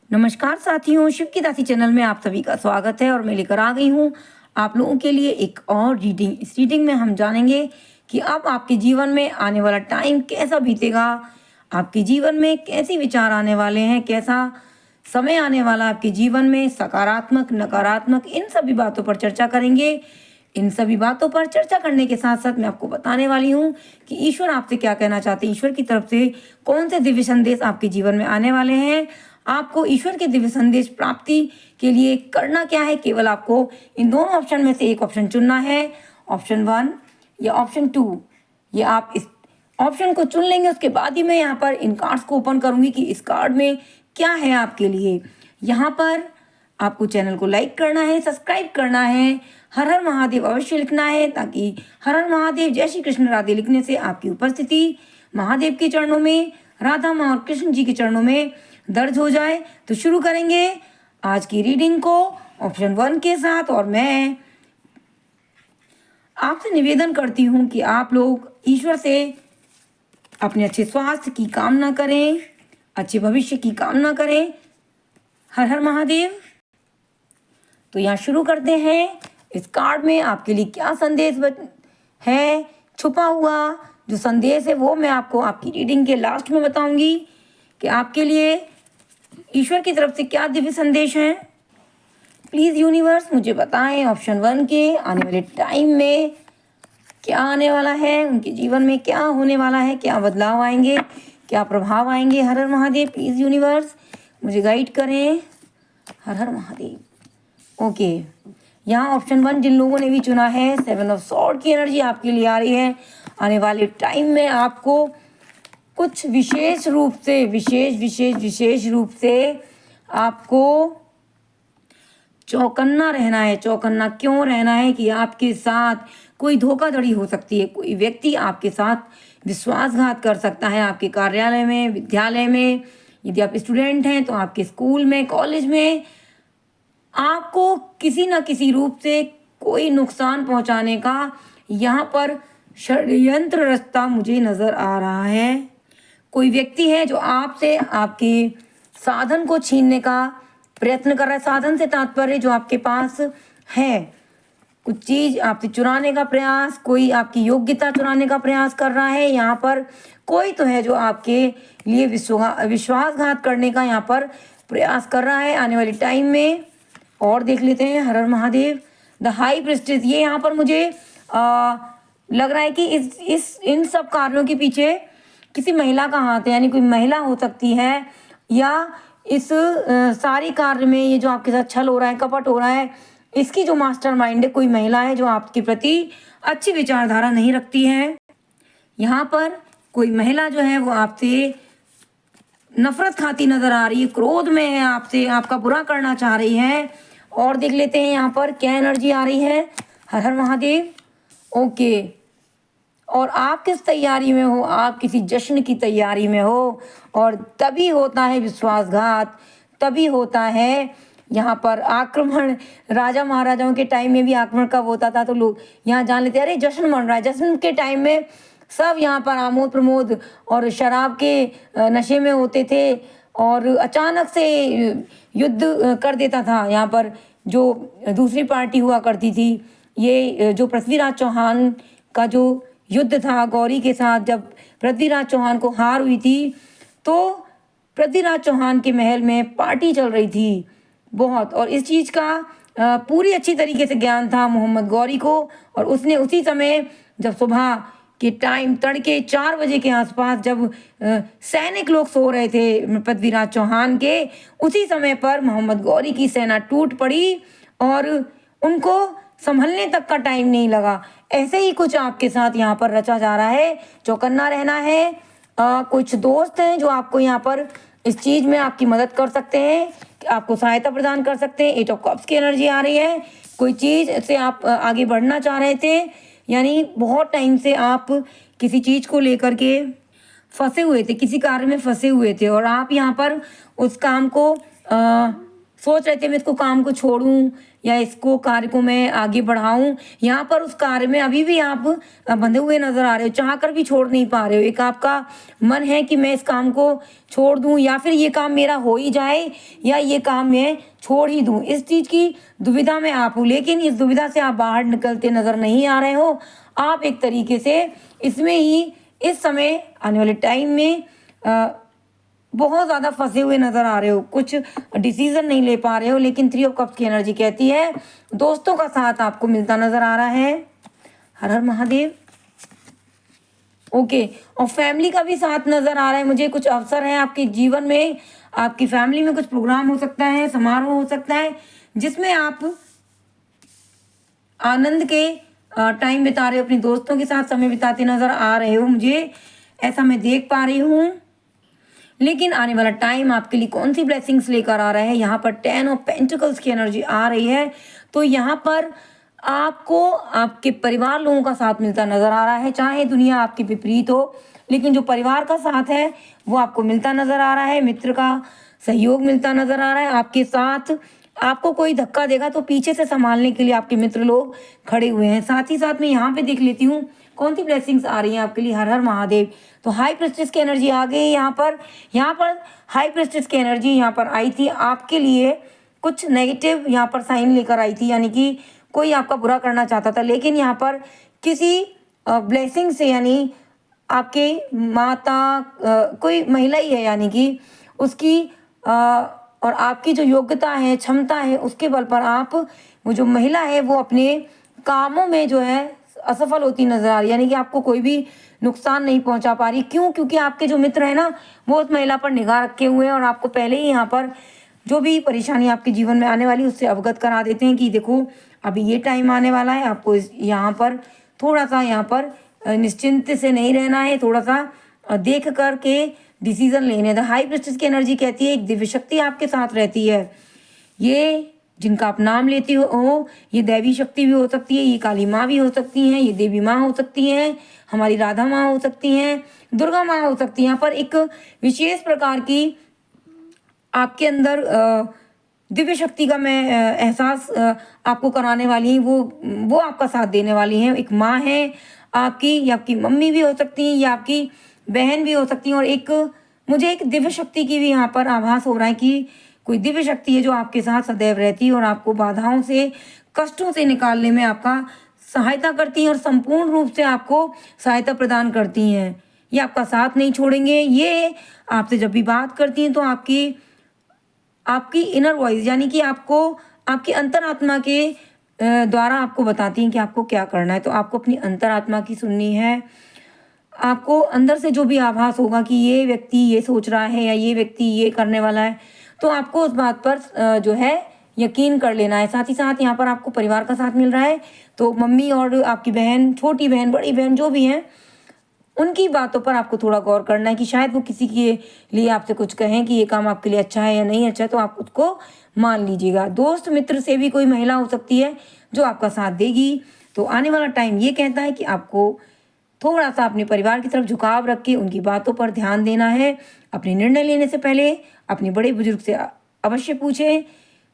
नमस्कार साथियों, शिव की दासी चैनल में आप सभी का स्वागत है और मैं लेकर आ गई हूँ आप लोगों के लिए एक और रीडिंग। इस रीडिंग में हम जानेंगे कि अब आपके जीवन में आने वाला टाइम कैसा बीतेगा, आपके जीवन में कैसे विचार आने वाले हैं, कैसा समय आने वाला आपके जीवन में, सकारात्मक नकारात्मक, इन सभी बातों पर चर्चा करेंगे। इन सभी बातों पर चर्चा करने के साथ साथ मैं आपको बताने वाली हूँ कि ईश्वर आपसे क्या कहना चाहते हैं, ईश्वर की तरफ से कौन से दिव्य संदेश आपके जीवन में आने वाले हैं। आपको ईश्वर के दिव्य संदेश प्राप्ति के लिए करना क्या है, केवल आपको इन दोनों ऑप्शन में से एक ऑप्शन चुनना है, ऑप्शन 1 या ऑप्शन 2। ये आप इस ऑप्शन को चुन लेंगे, उसके बाद ही मैं यहाँ पर इन कार्ड्स को ओपन करूँगी कि इस कार्ड में क्या है आपके लिए। यहाँ पर आपको चैनल को लाइक करना है, सब्सक्राइब करना है, हर हर महादेव अवश्य लिखना है, ताकि हर हर महादेव जय श्री कृष्ण राधे लिखने से आपकी उपस्थिति महादेव के चरणों में, राधा माँ और कृष्ण जी के चरणों में दर्ज हो जाए। तो शुरू करेंगे आज की रीडिंग को ऑप्शन 1 के साथ। और मैं आपसे निवेदन करती हूँ कि आप लोग ईश्वर से अपने अच्छे स्वास्थ्य की कामना करें, अच्छे भविष्य की कामना करें। हर हर महादेव। तो यहाँ शुरू करते हैं। इस कार्ड में आपके लिए क्या संदेश है छुपा हुआ, जो संदेश है वो मैं आपको आपकी रीडिंग के लास्ट में बताऊंगी कि आपके लिए ईश्वर की तरफ से क्या दिव्य संदेश है। प्लीज़ यूनिवर्स मुझे बताएं ऑप्शन 1 के आने वाले टाइम में क्या आने वाला है, उनके जीवन में क्या होने वाला है, क्या बदलाव आएंगे, क्या प्रभाव आएंगे। हर हर महादेव। प्लीज़ यूनिवर्स मुझे गाइड करें। हर हर महादेव। ओके, यहाँ ऑप्शन 1 जिन लोगों ने भी चुना है, 7 ऑफ सॉर्ड की एनर्जी आपके लिए आ रही है। आने वाले टाइम में आपको कुछ विशेष रूप से आपको चौकन्ना रहना है। चौकन्ना क्यों रहना है कि आपके साथ कोई धोखाधड़ी हो सकती है, कोई व्यक्ति आपके साथ विश्वासघात कर सकता है। आपके कार्यालय में, विद्यालय में, यदि आप स्टूडेंट हैं तो आपके स्कूल में, कॉलेज में आपको किसी न किसी रूप से कोई नुकसान पहुंचाने का यहाँ पर षड्यंत्र रास्ता मुझे नज़र आ रहा है। कोई व्यक्ति है जो आपसे आपके साधन को छीनने का प्रयत्न कर रहा है। साधन से तात्पर्य जो आपके पास है, कुछ चीज़ आपसे चुराने का प्रयास, कोई आपकी योग्यता चुराने का प्रयास कर रहा है। यहाँ पर कोई तो है जो आपके लिए विश्वासघात करने का यहाँ पर प्रयास कर रहा है आने वाले टाइम में। और देख लेते हैं। हर हर महादेव। द हाई प्रिस्टेस, ये यहाँ पर मुझे लग रहा है कि इन सब कार्यों के पीछे किसी महिला का हाथ है, यानी कोई महिला हो सकती है, या इस सारी कार्य में ये जो आपके साथ छल हो रहा है, कपट हो रहा है, इसकी जो मास्टरमाइंड है कोई महिला है जो आपके प्रति अच्छी विचारधारा नहीं रखती है। यहाँ पर कोई महिला जो है वो आपसे नफरत खाती नजर आ रही है, क्रोध में है आपसे, आपका बुरा करना चाह रही है। और देख लेते हैं यहाँ पर क्या एनर्जी आ रही है। हर हर महादेव। ओके, और आप किस तैयारी में हो, आप किसी जश्न की तैयारी में हो, और तभी होता है विश्वासघात, तभी होता है यहाँ पर आक्रमण। राजा महाराजाओं के टाइम में भी आक्रमण कब होता था तो लोग यहाँ जान लेते अरे जश्न मन रहा है। जश्न के टाइम में सब यहाँ पर आमोद प्रमोद और शराब के नशे में होते थे, और अचानक से युद्ध कर देता था यहाँ पर जो दूसरी पार्टी हुआ करती थी। ये जो पृथ्वीराज चौहान का जो युद्ध था गौरी के साथ, जब पृथ्वीराज चौहान को हार हुई थी तो पृथ्वीराज चौहान के महल में पार्टी चल रही थी बहुत, और इस चीज़ का पूरी अच्छी तरीके से ज्ञान था मोहम्मद गौरी को। और उसने उसी समय जब सुबह के टाइम तड़के 4 बजे के आसपास जब सैनिक लोग सो रहे थे पृथ्वीराज चौहान के, उसी समय पर मोहम्मद गौरी की सेना टूट पड़ी और उनको संभलने तक का टाइम नहीं लगा। ऐसे ही कुछ आपके साथ यहाँ पर रचा जा रहा है। चौकन्ना रहना है। कुछ दोस्त हैं जो आपको यहाँ पर इस चीज़ में आपकी मदद कर सकते हैं, आपको सहायता प्रदान कर सकते हैं। 8 ऑफ कप्स की एनर्जी आ रही है। कोई चीज़ से आप आगे बढ़ना चाह रहे थे, यानी बहुत टाइम से आप किसी चीज़ को लेकर के फंसे हुए थे, किसी कार्य में फंसे हुए थे, और आप यहाँ पर उस काम को सोच रहे थे मैं इसको काम को छोड़ूं या इसको कार्य को मैं आगे बढ़ाऊं, यहाँ पर उस कार्य में अभी भी आप बंधे हुए नजर आ रहे हो, चाह कर भी छोड़ नहीं पा रहे हो। एक आपका मन है कि मैं इस काम को छोड़ दूं या फिर ये काम मेरा हो ही जाए या ये काम मैं छोड़ ही दूं, इस चीज़ की दुविधा में आप हो। लेकिन इस दुविधा से आप बाहर निकलते नजर नहीं आ रहे हो। आप एक तरीके से इसमें ही इस समय आने वाले टाइम में बहुत ज़्यादा फंसे हुए नज़र आ रहे हो, कुछ डिसीजन नहीं ले पा रहे हो। लेकिन 3 ऑफ कप्स की एनर्जी कहती है दोस्तों का साथ आपको मिलता नज़र आ रहा है। हर हर महादेव। ओके, और फैमिली का भी साथ नज़र आ रहा है मुझे। कुछ अवसर है आपके जीवन में, आपकी फैमिली में कुछ प्रोग्राम हो सकता है, समारोह हो सकता है जिसमें आप आनंद के टाइम बिता रहे हो, अपने दोस्तों के साथ समय बिताते नज़र आ रहे हो, मुझे ऐसा मैं देख पा रही हूँ। लेकिन आने वाला टाइम आपके लिए कौन सी ब्लेसिंग्स लेकर आ रहा है, यहाँ पर 10 ऑफ पेंटिकल्स की एनर्जी आ रही है। तो यहाँ पर आपको आपके परिवार लोगों का साथ मिलता नज़र आ रहा है। चाहे दुनिया आपके विपरीत हो, लेकिन जो परिवार का साथ है वो आपको मिलता नज़र आ रहा है। मित्र का सहयोग मिलता नज़र आ रहा है आपके साथ। आपको कोई धक्का देगा तो पीछे से संभालने के लिए आपके मित्र लोग खड़े हुए हैं। साथ ही साथ मैं यहाँ पे देख लेती हूँ कौन सी ब्लेसिंग्स आ रही हैं आपके लिए। हर हर महादेव। तो हाई प्रेस्टिस की एनर्जी आ गई यहाँ पर हाई प्रेस्टिस की एनर्जी यहाँ पर आई थी आपके लिए। कुछ नेगेटिव यहाँ पर साइन लेकर आई थी, यानी कि कोई आपका बुरा करना चाहता था। लेकिन यहाँ पर किसी ब्लेसिंग से, यानी आपके माता कोई महिला ही है, यानी कि उसकी और आपकी जो योग्यता है, क्षमता है, उसके बल पर आप, वो जो महिला है वो अपने कामों में जो है असफल होती नजर आ रही है, यानी कि आपको कोई भी नुकसान नहीं पहुंचा पा रही। क्यों? क्योंकि आपके जो मित्र हैं ना वो उस महिला पर निगाह रखे हुए हैं और आपको पहले ही यहाँ पर जो भी परेशानी आपके जीवन में आने वाली उससे अवगत करा देते हैं कि देखो अभी ये टाइम आने वाला है, आपको यहाँ पर थोड़ा सा यहाँ पर निश्चिंत से नहीं रहना है, थोड़ा सा देख कर के डिसीजन लेने। द हाई प्रीस्टेस की एनर्जी कहती है एक दिव्य शक्ति आपके साथ रहती है। ये जिनका आप नाम लेती हो ये दैवी शक्ति भी हो सकती है, ये काली माँ भी हो सकती हैं, ये देवी माँ हो सकती हैं, हमारी राधा माँ हो सकती हैं, दुर्गा माँ हो सकती हैं। यहाँ पर एक विशेष प्रकार की आपके अंदर दिव्य शक्ति का मैं एहसास आपको कराने वाली हूँ। वो आपका साथ देने वाली हैं। एक माँ है आपकी, या आपकी मम्मी भी हो सकती हैं, या आपकी बहन भी हो सकती हैं। और एक मुझे एक दिव्य शक्ति की भी यहाँ पर आभास हो रहा है कि कोई दिव्य शक्ति है जो आपके साथ सदैव रहती है और आपको बाधाओं से, कष्टों से निकालने में आपका सहायता करती हैं और संपूर्ण रूप से आपको सहायता प्रदान करती हैं। ये आपका साथ नहीं छोड़ेंगे। ये आपसे जब भी बात करती हैं तो आपकी इनर वॉइस, यानी कि आपको आपकी अंतरात्मा के द्वारा आपको बताती हैं कि आपको क्या करना है। तो आपको अपनी अंतरात्मा की सुननी है। आपको अंदर से जो भी आभास होगा कि ये व्यक्ति ये सोच रहा है या ये व्यक्ति ये करने वाला है, तो आपको उस बात पर जो है यकीन कर लेना है। साथ ही साथ यहाँ पर आपको परिवार का साथ मिल रहा है। तो मम्मी और आपकी बहन, छोटी बहन, बड़ी बहन, जो भी हैं, उनकी बातों पर आपको थोड़ा गौर करना है कि शायद वो किसी के लिए आपसे कुछ कहें कि ये काम आपके लिए अच्छा है या नहीं अच्छा है, तो आप उसको मान लीजिएगा। दोस्त मित्र से भी कोई महिला हो सकती है जो आपका साथ देगी। तो आने वाला टाइम ये कहता है कि आपको थोड़ा सा अपने परिवार की तरफ झुकाव रख के उनकी बातों पर ध्यान देना है। अपने निर्णय लेने से पहले अपने बड़े बुजुर्ग से अवश्य पूछें।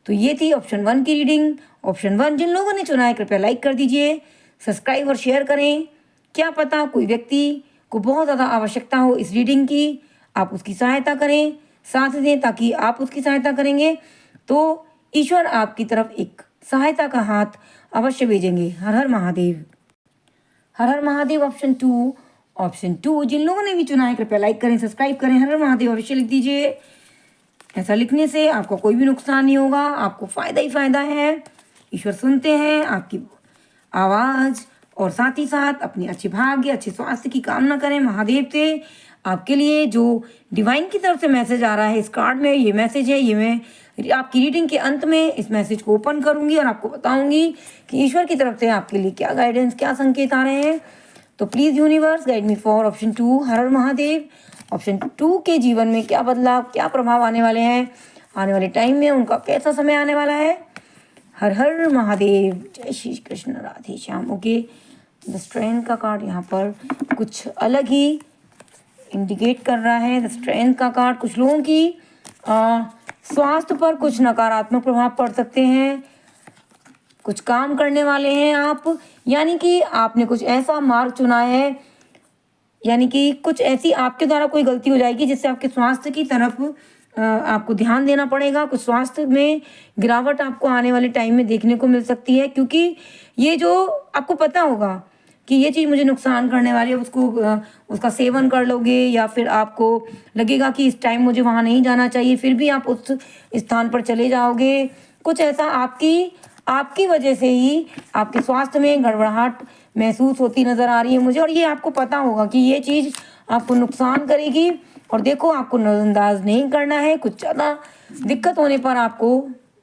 तो ये थी ऑप्शन 1 की रीडिंग। ऑप्शन 1 जिन लोगों ने चुना है कृपया लाइक कर दीजिए, सब्सक्राइब और शेयर करें। क्या पता कोई व्यक्ति को बहुत ज़्यादा आवश्यकता हो इस रीडिंग की, आप उसकी सहायता करें, साथ दें ताकि आप उसकी सहायता करेंगे तो ईश्वर आपकी तरफ एक सहायता का हाथ अवश्य भेजेंगे। हर हर महादेव। हर हर महादेव। ऑप्शन 2 जिन लोगों ने भी चुना है कृपया लाइक करें, सब्सक्राइब करें, हर हर महादेव अवश्य लिख दीजिए। ऐसा लिखने से आपको कोई भी नुकसान नहीं होगा, आपको फ़ायदा ही फ़ायदा है। ईश्वर सुनते हैं आपकी आवाज़ और साथ ही साथ अपने अच्छे भाग्य, अच्छे स्वास्थ्य की कामना करें महादेव से। आपके लिए जो डिवाइन की तरफ से मैसेज आ रहा है इस कार्ड में, ये मैसेज है, ये मैं आपकी रीडिंग के अंत में इस मैसेज को ओपन करूंगी और आपको बताऊंगी कि ईश्वर की तरफ से आपके लिए क्या गाइडेंस, क्या संकेत आ रहे हैं। तो please universe guide me for option 2 her her Mahadev. Option 2 के जीवन में क्या बदलाव, क्या प्रभाव आने वाले हैं, आने वाले टाइम में उनका कैसा समय आने वाला है। हर हर महादेव। जय Shri Krishna, Radhe Shyam. Okay, the strength का कार्ड यहाँ पर कुछ अलग ही इंडिकेट कर रहा है। द स्ट्रेंथ का कार्ड कुछ लोगों की स्वास्थ्य पर कुछ नकारात्मक प्रभाव पड़ सकते हैं, कुछ काम करने वाले हैं आप, यानी कि आपने कुछ ऐसा मार्ग चुना है, यानी कि कुछ ऐसी आपके द्वारा कोई गलती हो जाएगी जिससे आपके स्वास्थ्य की तरफ आपको ध्यान देना पड़ेगा। कुछ स्वास्थ्य में गिरावट आपको आने वाले टाइम में देखने को मिल सकती है, क्योंकि ये जो आपको पता होगा कि ये चीज़ मुझे नुकसान करने वाली है, उसका सेवन कर लोगे, या फिर आपको लगेगा कि इस टाइम मुझे वहाँ नहीं जाना चाहिए, फिर भी आप उस स्थान पर चले जाओगे। कुछ ऐसा आपकी वजह से ही आपके स्वास्थ्य में गड़बड़ाहट महसूस होती नज़र आ रही है मुझे, और ये आपको पता होगा कि ये चीज़ आपको नुकसान करेगी। और देखो, आपको नज़रअंदाज नहीं करना है। कुछ ज़्यादा दिक्कत होने पर आपको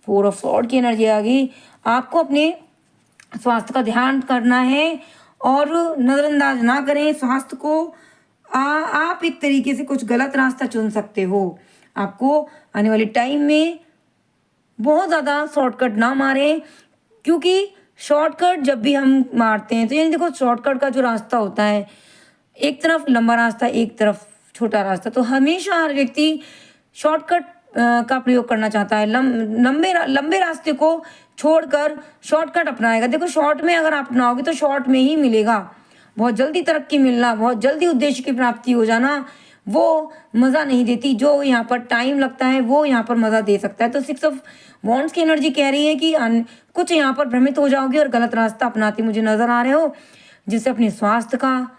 4 ऑफ सॉर्ड की एनर्जी आ गई, आपको अपने स्वास्थ्य का ध्यान करना है और नज़रअंदाज ना करें स्वास्थ्य को। आप एक तरीके से कुछ गलत रास्ता चुन सकते हो। आपको आने वाले टाइम में बहुत ज़्यादा शॉर्टकट ना मारें, क्योंकि शॉर्टकट जब भी हम मारते हैं तो यानी देखो, शॉर्टकट का जो रास्ता होता है, एक तरफ लंबा रास्ता, एक तरफ छोटा रास्ता, तो हमेशा हर व्यक्ति शॉर्टकट का प्रयोग करना चाहता है। लंबे रास्ते को छोड़कर शॉर्टकट अपनाएगा। देखो, शॉर्ट में अगर आप अपनाओगे तो शॉर्ट में ही मिलेगा। बहुत जल्दी तरक्की मिलना, बहुत जल्दी उद्देश्य की प्राप्ति हो जाना, वो मज़ा नहीं देती। जो यहाँ पर टाइम लगता है वो यहाँ पर मज़ा दे सकता है। तो 6 ऑफ वॉन्ड्स की एनर्जी कह रही है कि कुछ यहाँ पर भ्रमित हो जाओगे और गलत रास्ता अपनाते मुझे नज़र आ रहे हो, जिससे अपने स्वास्थ्य का,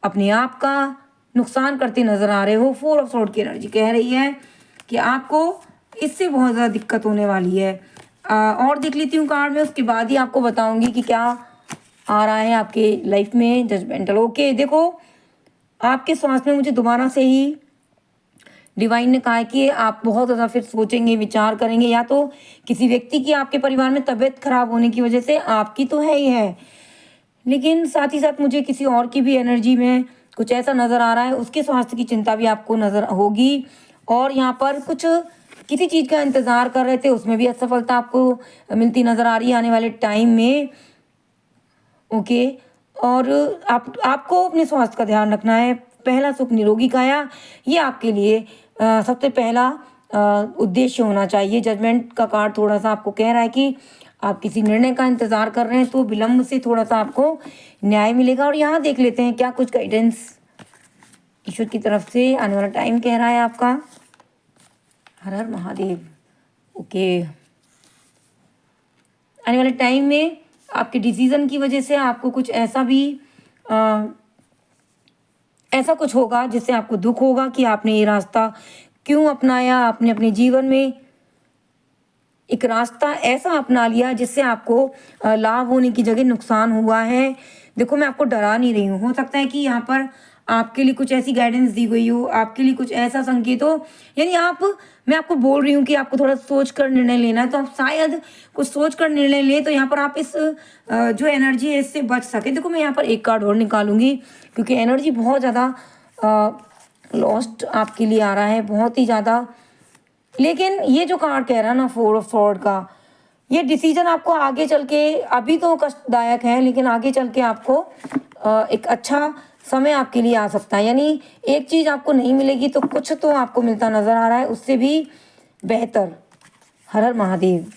अपने आप का नुकसान करते नज़र आ रहे हो। 4 ऑफ सॉर्ड की एनर्जी कह रही है कि आपको इससे बहुत ज़्यादा दिक्कत होने वाली है। और देख लेती हूँ कार्ड में, उसके बाद ही आपको बताऊँगी कि क्या आ रहा है आपके लाइफ में। Judgemental, okay. देखो, आपके स्वास्थ्य में मुझे दोबारा से ही डिवाइन ने कहा है कि आप बहुत ज़्यादा फिर सोचेंगे, विचार करेंगे, या तो किसी व्यक्ति की आपके परिवार में तबीयत खराब होने की वजह से, आपकी तो है ही है, लेकिन साथ ही साथ मुझे किसी और की भी एनर्जी में कुछ ऐसा नज़र आ रहा है, उसके स्वास्थ्य की चिंता भी आपको नज़र होगी। और यहाँ पर कुछ किसी चीज़ का इंतज़ार कर रहे थे, उसमें भी असफलता आपको मिलती नज़र आ रही है आने वाले टाइम में, ओके। और आपको अपने स्वास्थ्य का ध्यान रखना है। पहला सुख निरोगी काया, ये आपके लिए सबसे पहला उद्देश्य होना चाहिए। जजमेंट का कार्ड थोड़ा सा आपको कह रहा है कि आप किसी निर्णय का इंतज़ार कर रहे हैं तो विलंब से थोड़ा सा आपको न्याय मिलेगा। और यहाँ देख लेते हैं क्या कुछ गाइडेंस ईश्वर की तरफ से आने वाला टाइम कह रहा है आपका। हर हर महादेव, ओके। आने वाले टाइम में आपके डिसीज़न की वजह से आपको कुछ ऐसा कुछ होगा जिससे आपको दुख होगा कि आपने ये रास्ता क्यों अपनाया। आपने अपने जीवन में एक रास्ता ऐसा अपना लिया जिससे आपको लाभ होने की जगह नुकसान हुआ है। देखो, मैं आपको डरा नहीं रही हूँ। हो सकता है कि यहाँ पर आपके लिए कुछ ऐसी गाइडेंस दी गई हो, आपके लिए कुछ ऐसा संकेत हो, यानी मैं आपको बोल रही हूँ कि आपको थोड़ा सोच कर निर्णय लेना है, तो आप शायद कुछ सोच कर निर्णय लें, तो यहाँ पर आप इस जो एनर्जी है इससे बच सके। देखो, मैं यहाँ पर एक कार्ड और निकालूंगी, क्योंकि एनर्जी बहुत ज़्यादा लॉस्ट आपके लिए आ रहा है, बहुत ही ज़्यादा। लेकिन ये जो कार्ड कह रहा है ना, 4 ऑफ सॉर्ड का, ये डिसीजन आपको आगे चल के, अभी तो कष्टदायक है, लेकिन आगे चल के आपको एक अच्छा समय आपके लिए आ सकता है। यानी एक चीज़ आपको नहीं मिलेगी तो कुछ तो आपको मिलता नज़र आ रहा है, उससे भी बेहतर। हर हर महादेव।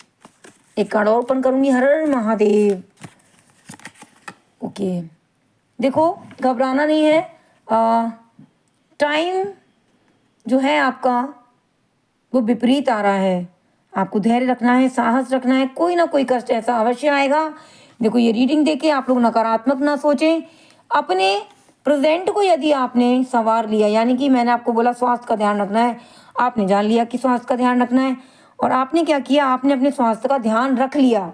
एक कार्ड और ओपन करूँगी, हर हर महादेव, ओके। देखो, घबराना नहीं है। टाइम जो है आपका वो विपरीत आ रहा है, आपको धैर्य रखना है, साहस रखना है। कोई ना कोई कष्ट ऐसा अवश्य आएगा। देखो, ये रीडिंग देके आप लोग नकारात्मक ना सोचें। अपने प्रेजेंट को यदि आपने संवार लिया, यानी कि मैंने आपको बोला स्वास्थ्य का ध्यान रखना है, आपने जान लिया कि स्वास्थ्य का ध्यान रखना है, और आपने क्या किया, आपने अपने स्वास्थ्य का ध्यान रख लिया।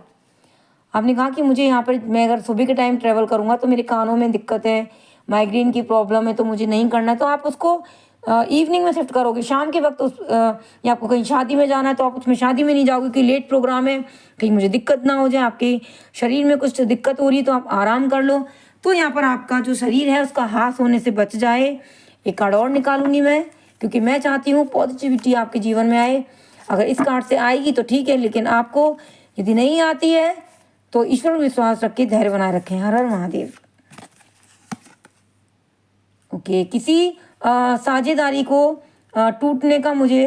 आपने कहा कि मुझे यहाँ पर, मैं अगर सुबह के टाइम ट्रैवल करूँगा तो मेरे कानों में दिक्कत है, माइग्रेन की प्रॉब्लम है, तो मुझे नहीं करना है, तो आप उसको इवनिंग में शिफ्ट करोगे, शाम के वक्त। या आपको कहीं शादी में जाना है तो आप उसमें शादी में नहीं जाओगे कि लेट प्रोग्राम है, कहीं मुझे दिक्कत ना हो जाए, आपके शरीर में कुछ दिक्कत हो रही है तो आप आराम कर लो, तो यहाँ पर आपका जो शरीर है उसका हास होने से बच जाए। एक कार्ड और निकालूंगी मैं, क्योंकि मैं चाहती हूँ पॉजिटिविटी आपके जीवन में आए। अगर इस कार्ड से आएगी तो ठीक है, लेकिन आपको यदि नहीं आती है तो ईश्वर में विश्वास रख के धैर्य बनाए रखें। हर हर महादेव, ओके। किसी साझेदारी को टूटने का मुझे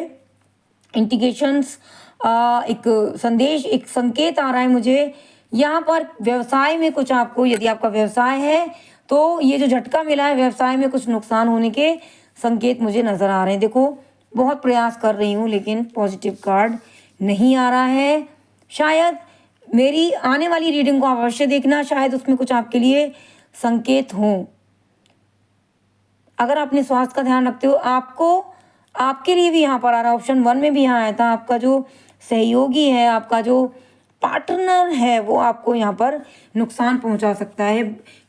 इंडिकेशंस, एक संदेश, एक संकेत आ रहा है मुझे यहाँ पर। व्यवसाय में कुछ आपको, यदि आपका व्यवसाय है तो ये जो झटका मिला है, व्यवसाय में कुछ नुकसान होने के संकेत मुझे नज़र आ रहे हैं। देखो, बहुत प्रयास कर रही हूँ लेकिन पॉजिटिव कार्ड नहीं आ रहा है। शायद मेरी आने वाली रीडिंग को आप अवश्य देखना, शायद उसमें कुछ आपके लिए संकेत हों। अगर अपने स्वास्थ्य का ध्यान रखते हो, आपको, आपके लिए भी यहाँ पर आ रहा है, ऑप्शन 1 में भी यहाँ आया था, आपका जो सहयोगी है, आपका जो पार्टनर है, वो आपको यहाँ पर नुकसान पहुँचा सकता है।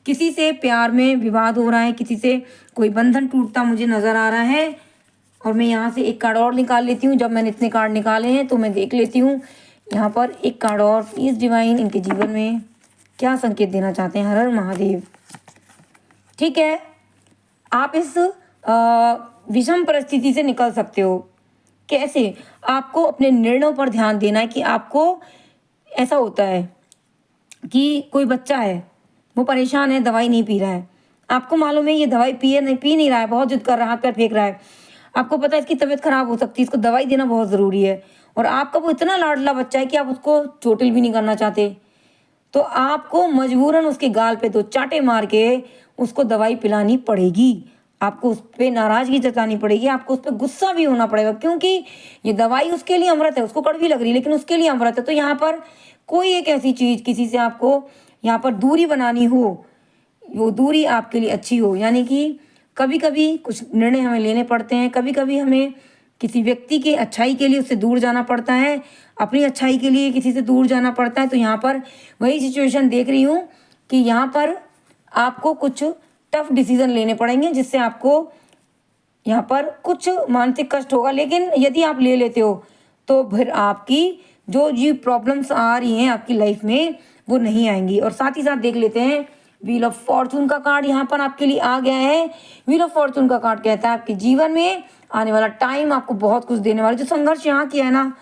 किसी से प्यार में विवाद हो रहा है, किसी से कोई बंधन टूटता मुझे नज़र आ रहा है। और मैं यहाँ से एक कार्ड और निकाल लेती हूँ। जब मैंने इतने कार्ड निकाले हैं तो मैं देख लेती हूँ यहाँ पर एक कार्ड और। प्लीज़ डिवाइन, इनके जीवन में क्या संकेत देना चाहते हैं। हर हर महादेव। ठीक है, आप इस विषम परिस्थिति से निकल सकते हो। कैसे? आपको अपने निर्णयों पर ध्यान देना है कि आपको, ऐसा होता है कि कोई बच्चा है, वो परेशान है, दवाई नहीं पी रहा है, आपको मालूम है ये दवाई पी नहीं रहा है, बहुत जिद कर रहा है, हाथ पैर फेंक रहा है, आपको पता है इसकी तबीयत खराब हो सकती है, इसको दवाई देना बहुत ज़रूरी है, और आपका वो इतना लाडला बच्चा है कि आप उसको चोटिल भी नहीं करना चाहते, तो आपको मजबूरन उसके गाल पे 2 चांटे मार के उसको दवाई पिलानी पड़ेगी। आपको उस पर नाराज़गी जतानी पड़ेगी, आपको उस पर गुस्सा भी होना पड़ेगा, क्योंकि ये दवाई उसके लिए अमृत है। उसको कड़वी लग रही है लेकिन उसके लिए अमृत है। तो यहाँ पर कोई एक ऐसी चीज़, किसी से आपको यहाँ पर दूरी बनानी हो, वो दूरी आपके लिए अच्छी हो। यानी कि कभी कभी कुछ निर्णय हमें लेने पड़ते हैं, कभी कभी हमें किसी व्यक्ति की अच्छाई के लिए उससे दूर जाना पड़ता है, अपनी अच्छाई के लिए किसी से दूर जाना पड़ता है। तो यहाँ पर वही सिचुएशन देख रही हूँ कि यहाँ पर आपको कुछ टफ डिसीजन लेने पड़ेंगे, जिससे आपको यहाँ पर कुछ मानसिक कष्ट होगा। लेकिन यदि आप ले लेते हो तो फिर आपकी जो प्रॉब्लम्स आ रही हैं आपकी लाइफ में, वो नहीं आएंगी। और साथ ही साथ देख लेते हैं, व्हील ऑफ फॉर्चून का कार्ड यहाँ पर आपके लिए आ गया है। व्हील ऑफ फॉर्चून का कार्ड कहता है आपके जीवन में आने वाला टाइम आपको बहुत कुछ देने वाला। जो संघर्ष यहाँ किया है ना,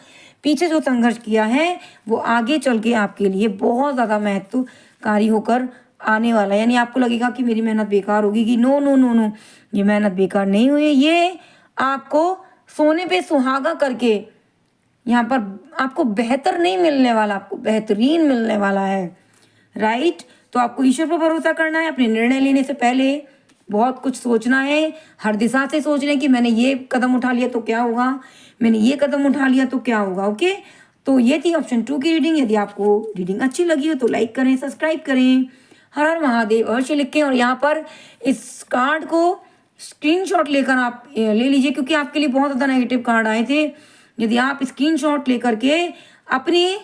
पीछे जो संघर्ष किया है, वो आगे चल के आपके लिए बहुत ज़्यादा महत्वकारी होकर आने वाला है। यानी आपको लगेगा कि मेरी मेहनत बेकार होगी, कि नो नो नो नो, ये मेहनत बेकार नहीं हुई, ये आपको सोने पे सुहागा करके यहाँ पर आपको बेहतर नहीं मिलने वाला, आपको बेहतरीन मिलने वाला है। राइट? तो आपको ईश्वर पर भरोसा करना है। अपने निर्णय लेने से पहले बहुत कुछ सोचना है, हर दिशा से सोच लें कि मैंने ये कदम उठा लिया तो क्या होगा, मैंने ये कदम उठा लिया तो क्या होगा। ओके, तो ये थी ऑप्शन 2 की रीडिंग। यदि आपको रीडिंग अच्छी लगी हो तो लाइक करें, सब्सक्राइब करें, हर हर महादेव अवश्य लिखें। और यहाँ पर इस कार्ड को स्क्रीनशॉट लेकर आप ले लीजिए, क्योंकि आपके लिए बहुत ज़्यादा नेगेटिव कार्ड आए थे। यदि आप स्क्रीनशॉट लेकर के अपने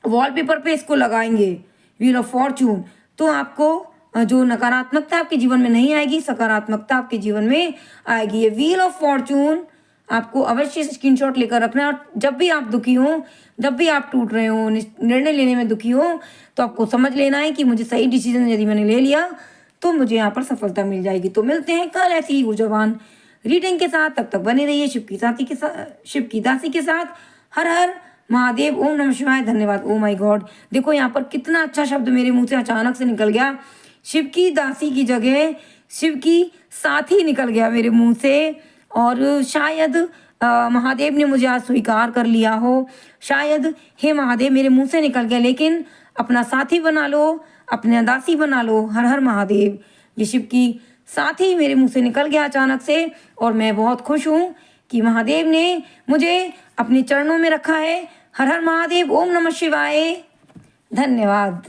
वॉलपेपर पे इसको लगाएंगे, व्हील ऑफ फॉर्चून, तो आपको जो नकारात्मकता आपके जीवन में नहीं आएगी, सकारात्मकता आपके जीवन में आएगी। ये व्हील ऑफ फॉर्चून आपको अवश्य स्क्रीनशॉट लेकर रखना है। और जब भी आप दुखी हो, जब भी आप टूट रहे हो, निर्णय लेने में दुखी हो, तो आपको समझ लेना है कि मुझे सही डिसीजन यदि मैंने ले लिया तो मुझे यहाँ पर सफलता मिल जाएगी। तो मिलते हैं कल ऐसी ही ऊर्जावान रीडिंग के साथ। तब तक बने रहिए शिव की दासी के साथ। हर हर महादेव, ओम नमः शिवाय। धन्यवाद। ओ माय गॉड, देखो यहाँ पर कितना अच्छा शब्द मेरे मुंह से अचानक से निकल गया। शिव की दासी की जगह शिव की साथी निकल गया मेरे मुंह से। और शायद महादेव ने मुझे आज स्वीकार कर लिया हो, शायद हे महादेव मेरे मुंह से निकल गया, लेकिन अपना साथी बना लो, अपना दासी बना लो। हर हर महादेव। ये शिव की साथी मेरे मुंह से निकल गया अचानक से, और मैं बहुत खुश हूँ कि महादेव ने मुझे अपने चरणों में रखा है। हर हर महादेव, ओम नमः शिवाय। धन्यवाद।